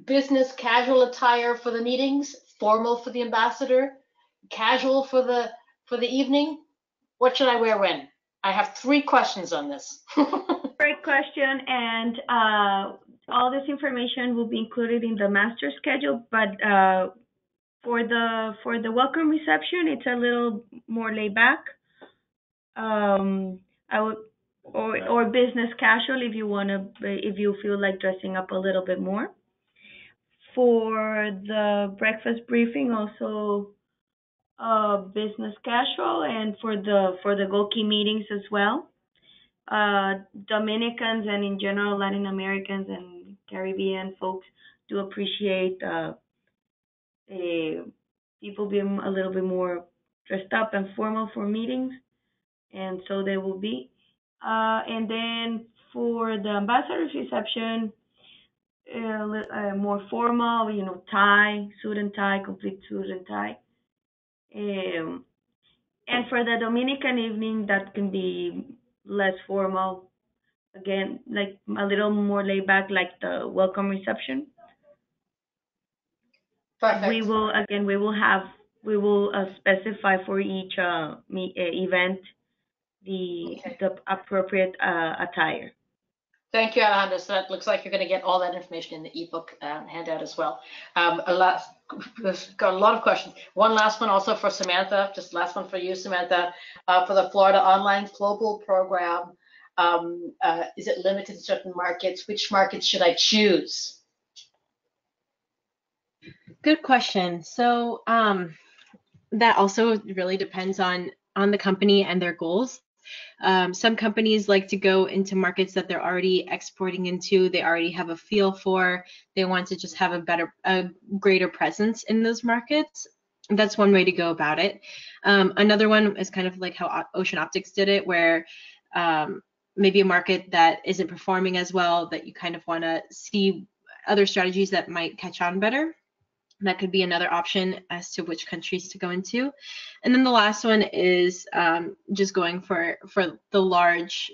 business casual attire for the meetings, formal for the ambassador, casual for the evening. What should I wear when? I have 3 questions on this.
Great question, and all this information will be included in the master schedule, but for the welcome reception, it's a little more laid back. I would or business casual if you feel like dressing up a little bit more. For the breakfast briefing, also business casual, and for the Goki meetings as well. Dominicans and in general Latin Americans and Caribbean folks do appreciate people being a little bit more dressed up and formal for meetings, and so they will be. And then for the ambassador's reception, more formal, tie, suit and tie, complete suit and tie. And for the Dominican evening, that can be less formal. Again, like a little more laid back, like the welcome reception.
Perfect.
We will specify for each event the appropriate attire.
Thank you, Alejandra. So that looks like you're going to get all that information in the ebook handout as well. We've got a lot of questions. One last one also for Samantha, just last one for you, Samantha. For the Florida Online Global Program, is it limited to certain markets? Which markets should I choose?
Good question. So that also really depends on the company and their goals. Some companies like to go into markets that they're already exporting into, they already have a feel for, they want to just have a greater presence in those markets. That's one way to go about it. Another one is kind of like how Ocean Optics did it, where maybe a market that isn't performing as well, that you kind of want to see other strategies that might catch on better. That could be another option as to which countries to go into. And then the last one is just going for the large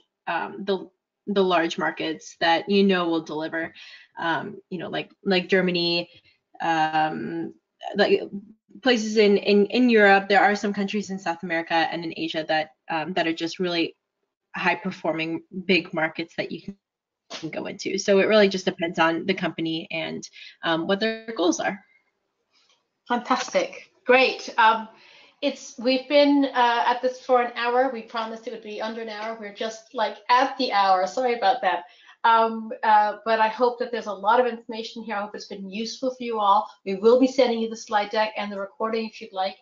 large markets that will deliver, like Germany, like places in Europe. There are some countries in South America and in Asia that are just really high performing big markets that you can go into. So it really just depends on the company and what their goals are.
Fantastic. Great. We've been at this for an hour. We promised it would be under an hour. We're just like at the hour. Sorry about that. But I hope that there's a lot of information here. I hope it's been useful for you all. We will be sending you the slide deck and the recording if you'd like.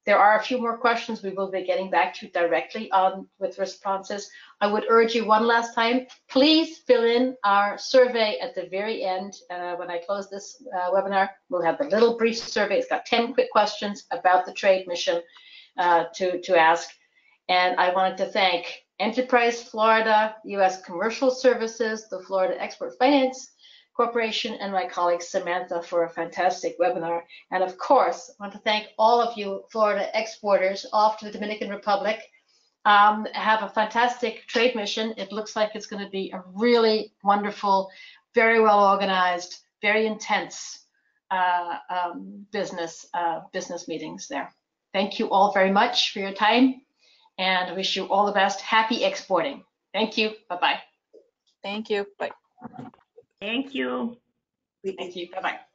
There are a few more questions we will be getting back to directly with responses. I would urge you one last time, please fill in our survey at the very end. When I close this webinar, we'll have the little brief survey. It's got 10 quick questions about the trade mission to ask. And I wanted to thank Enterprise Florida, U.S. Commercial Services, the Florida Export Finance Corporation, and my colleague Samantha for a fantastic webinar. And of course, I want to thank all of you Florida exporters off to the Dominican Republic. Have a fantastic trade mission. It looks like it's going to be a really wonderful, very well organized, very intense business meetings there. Thank you all very much for your time, and I wish you all the best. Happy exporting. Thank you. Bye-bye.
Thank you. Bye.
Thank you.
Thank you. Bye-bye.